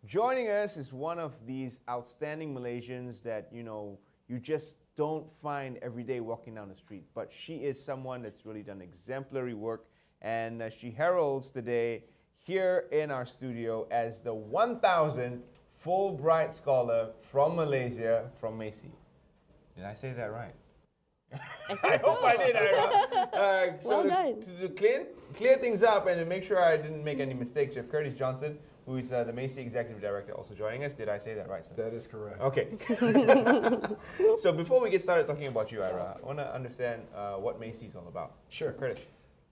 Joining us is one of these outstanding Malaysians that, you just don't find every day walking down the street. But she is someone that's really done exemplary work, and she heralds the day here in our studio as the 1,000th Fulbright scholar from Malaysia from MACEE. Did I say that right? I hope I did, Aira. Well done. To clear things up and to make sure I didn't make any mistakes, we have Curtis Johnson, who is the MACEE Executive Director, also joining us. Did I say that right, sir? That is correct. Okay. So before we get started talking about you, Aira, I want to understand what MACEE is all about. Sure. Curtis.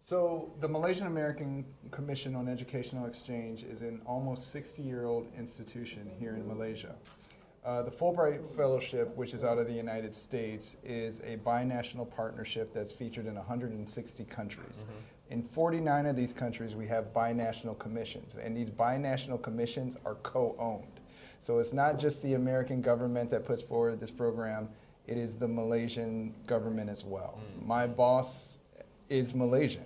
So the Malaysian-American Commission on Educational Exchange is an almost 60-year-old institution here in Malaysia. The Fulbright Fellowship, which is out of the United States, is a binational partnership that's featured in 160 countries. In 49 of these countries, we have binational commissions, and these binational commissions are co-owned. So it's not just the American government that puts forward this program, it is the Malaysian government as well. My boss is Malaysian.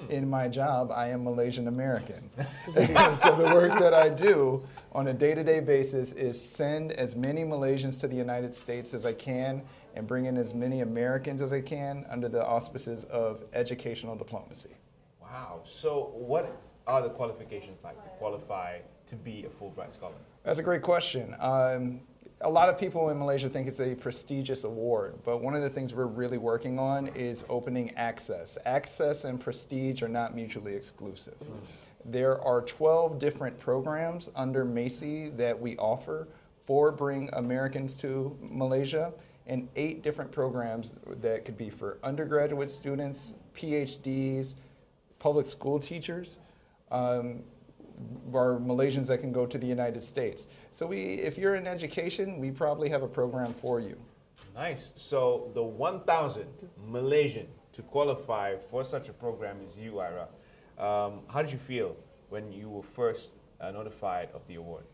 In my job, I am Malaysian-American. So the work that I do on a day-to-day basis is send as many Malaysians to the United States as I can and bring in as many Americans as I can under the auspices of educational diplomacy. Wow. So what are the qualifications like to qualify to be a Fulbright scholar? That's a great question. A lot of people in Malaysia think it's a prestigious award, but one of the things we're really working on is opening access. Access and prestige are not mutually exclusive. There are 12 different programs under MACEE that we offer for Bring Americans to Malaysia, and 8 different programs that could be for undergraduate students, PhDs, public school teachers, are Malaysians that can go to the United States. So if you're in education, we probably have a program for you. Nice. So the 1,000th Malaysian to qualify for such a program is you, Aira. How did you feel when you were first notified of the award?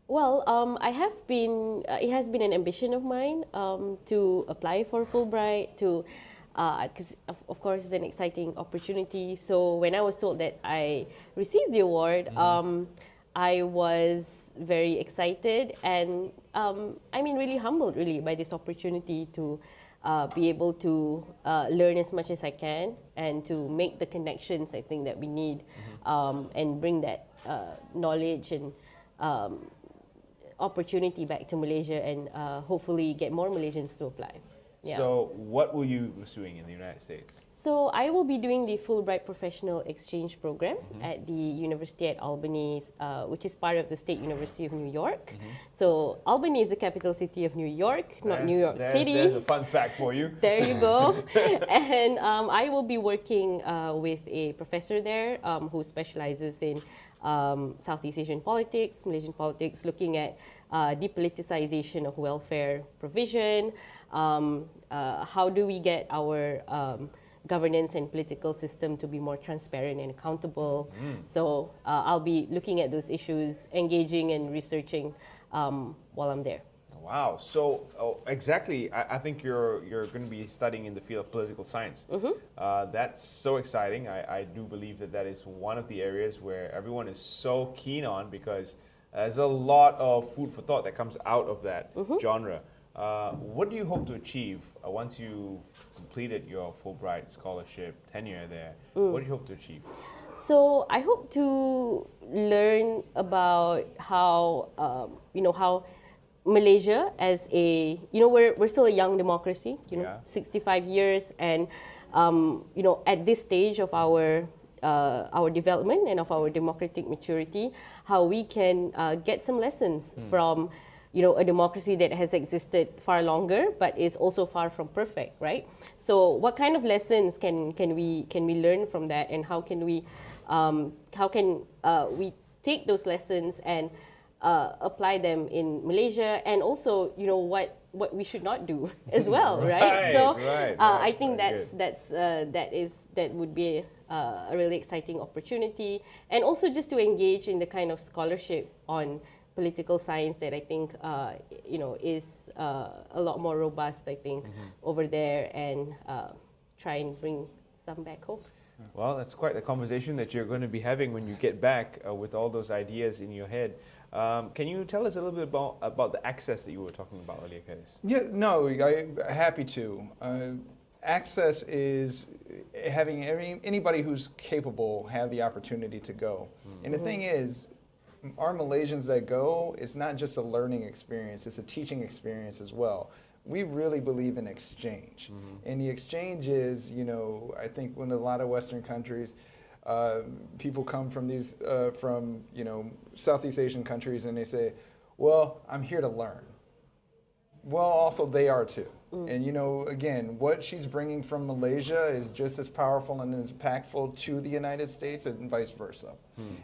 Well, it has been an ambition of mine to apply for Fulbright, because of course it's an exciting opportunity. So when I was told that I received the award, I was very excited and really humbled by this opportunity to be able to learn as much as I can and to make the connections I think that we need and bring that knowledge and opportunity back to Malaysia and hopefully get more Malaysians to apply. Yeah. So what will you be pursuing in the United States? So I will be doing the Fulbright Professional Exchange Program at the University at Albany, which is part of the State University of New York. So Albany is the capital city of New York, not New York City. There's a fun fact for you. There you go. And I will be working with a professor there who specializes in Southeast Asian politics, Malaysian politics, looking at depoliticization of welfare provision. How do we get our governance and political system to be more transparent and accountable? So I'll be looking at those issues, engaging and researching while I'm there. Wow. So exactly, I think you're going to be studying in the field of political science. That's so exciting. I do believe that is one of the areas where everyone is so keen on, because there's a lot of food for thought that comes out of that genre. What do you hope to achieve once you've completed your Fulbright scholarship tenure there? What do you hope to achieve? So I hope to learn about how how Malaysia as we're still a young democracy, 65 years, and at this stage of our development and of our democratic maturity, how we can get some lessons from a democracy that has existed far longer but is also far from perfect, right? So what kind of lessons can we learn from that, and how can we take those lessons and apply them in Malaysia, and also what we should not do as well, right? So I think that would be a really exciting opportunity, and also just to engage in the kind of scholarship on political science that I think is a lot more robust, I think, over there, and try and bring some back home. Well, that's quite a conversation that you're going to be having when you get back with all those ideas in your head. Can you tell us a little bit about the access that you were talking about earlier, Curtis? Yeah, no, I'm happy to. Access is having anybody who's capable have the opportunity to go. And the thing is, our Malaysians that go, it's not just a learning experience, it's a teaching experience as well. We really believe in exchange. And the exchange is, you know, I think when a lot of Western countries, people come from these, you know, Southeast Asian countries and they say, well, I'm here to learn. Well, also they are too. And you know, again, what she's bringing from Malaysia is just as powerful and as impactful to the United States and vice versa.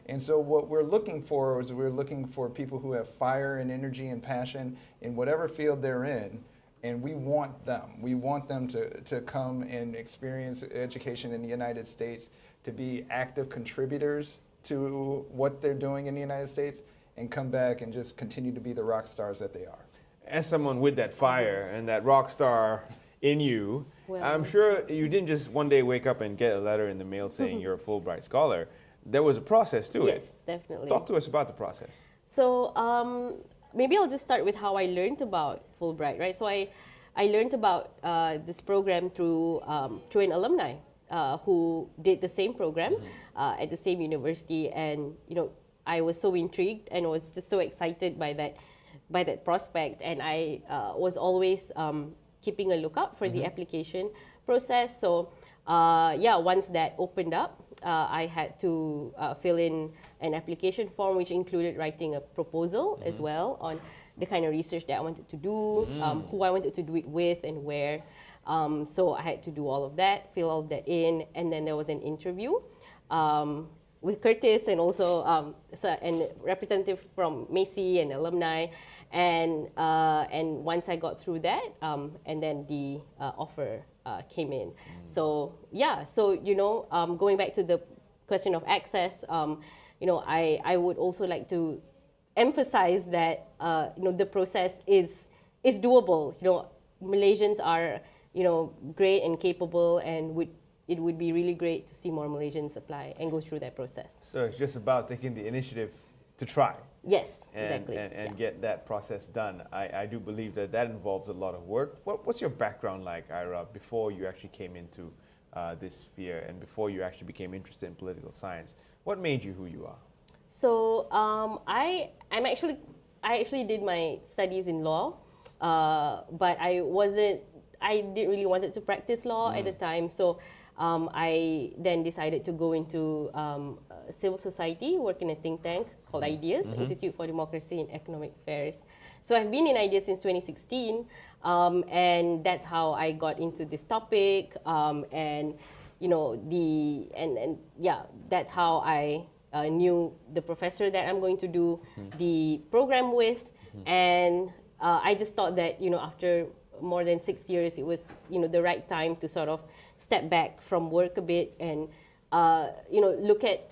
And so what we're looking for is we're looking for people who have fire and energy and passion in whatever field they're in. And we want them. We want them to come and experience education in the United States, to be active contributors to what they're doing in the United States, and come back and just continue to be the rock stars that they are. As someone with that fire and that rock star in you, well, I'm sure you didn't just one day wake up and get a letter in the mail saying you're a Fulbright scholar. There was a process to it. Yes, definitely. Talk to us about the process. So maybe I'll just start with how I learned about Fulbright, right? So I learned about this program through an alumni who did the same program at the same university, and you know, I was so intrigued and was just so excited by that prospect, and I was always keeping a lookout for the application process. So yeah, once that opened up, I had to fill in an application form, which included writing a proposal as well on the kind of research that I wanted to do, who I wanted to do it with, and where. So I had to do all of that, fill all of that in, and then there was an interview with Curtis and also a representative from MACEE and alumni. And once I got through that, and then the offer came in. So yeah, so you know, going back to the question of access, you know, I would also like to emphasize that you know, the process is doable. You know, Malaysians are, you know, great and capable, and it would be really great to see more Malaysians apply and go through that process. So it's just about taking the initiative to try. Yes, and, exactly. And get that process done. I do believe that involves a lot of work. What's your background like, Aira, before you actually came into this sphere and before you actually became interested in political science? What made you who you are? So I actually did my studies in law, but I didn't really wanted to practice law at the time. So I then decided to go into civil society, work in a think tank called IDEAS, Institute for Democracy and Economic Affairs. So I've been in IDEAS since 2016, and that's how I got into this topic. And you know, yeah, that's how I knew the professor that I'm going to do the program with, and I just thought that, you know, after more than 6 years, it was, you know, the right time to sort of step back from work a bit and you know, look at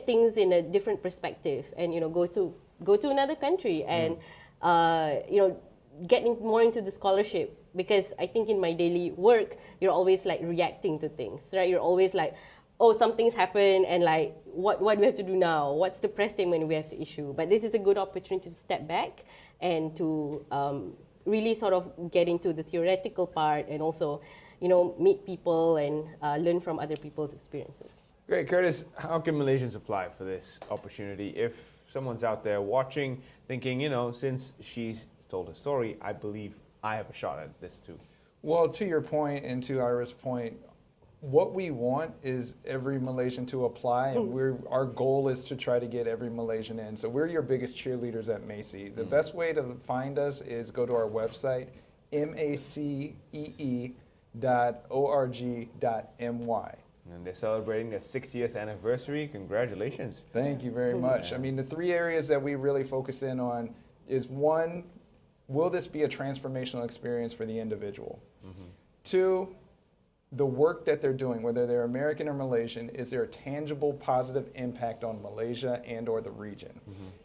things in a different perspective, and you know, go to another country and you know, getting more into the scholarship, because I think in my daily work you're always like reacting to things, right? You're always like, oh, something's happened, and like, what do we have to do now? What's the press statement we have to issue? But this is a good opportunity to step back and to really sort of get into the theoretical part, and also, you know, meet people and learn from other people's experiences. Great. Curtis, how can Malaysians apply for this opportunity? If someone's out there watching, thinking, you know, since she told her story, I believe I have a shot at this too. Well, to your point and to Ira's point, what we want is every Malaysian to apply, and our goal is to try to get every Malaysian in. So we're your biggest cheerleaders at MACEE. The best way to find us is go to our website, macee.org.my. And they're celebrating their 60th anniversary. Congratulations. Thank you very much. I mean, the 3 areas that we really focus in on is, 1, will this be a transformational experience for the individual? 2, the work that they're doing, whether they're American or Malaysian, is there a tangible positive impact on Malaysia and or the region?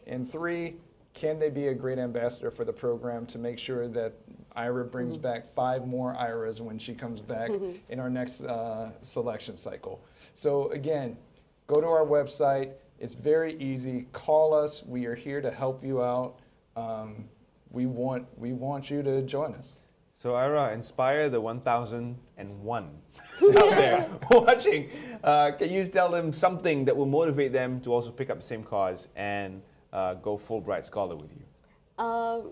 And 3, can they be a great ambassador for the program to make sure that Aira brings back 5 more Airas when she comes back in our next selection cycle? So again, go to our website, It's very easy. Call us. We are here to help you out. We want you to join us. So Aira, inspire the 1001 out there watching. Can you tell them something that will motivate them to also pick up the same cause and go Fulbright Scholar with you?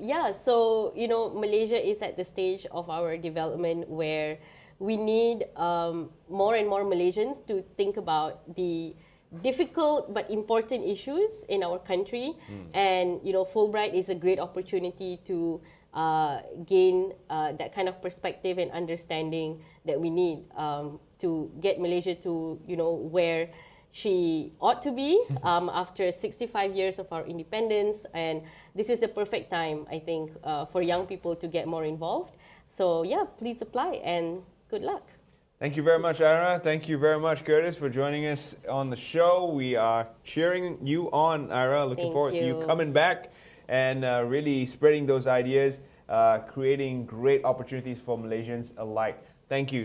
Yeah, so Malaysia is at the stage of our development where we need more and more Malaysians to think about the difficult but important issues in our country, and Fulbright is a great opportunity to gain that kind of perspective and understanding that we need to get Malaysia to where she ought to be after 65 years of our independence. And this is the perfect time, I think, for young people to get more involved. So yeah, please apply and good luck. Thank you very much, Aira. Thank you very much, Curtis, for joining us on the show. We are cheering you on, Aira. Looking forward to you coming back and really spreading those ideas, creating great opportunities for Malaysians alike. Thank you.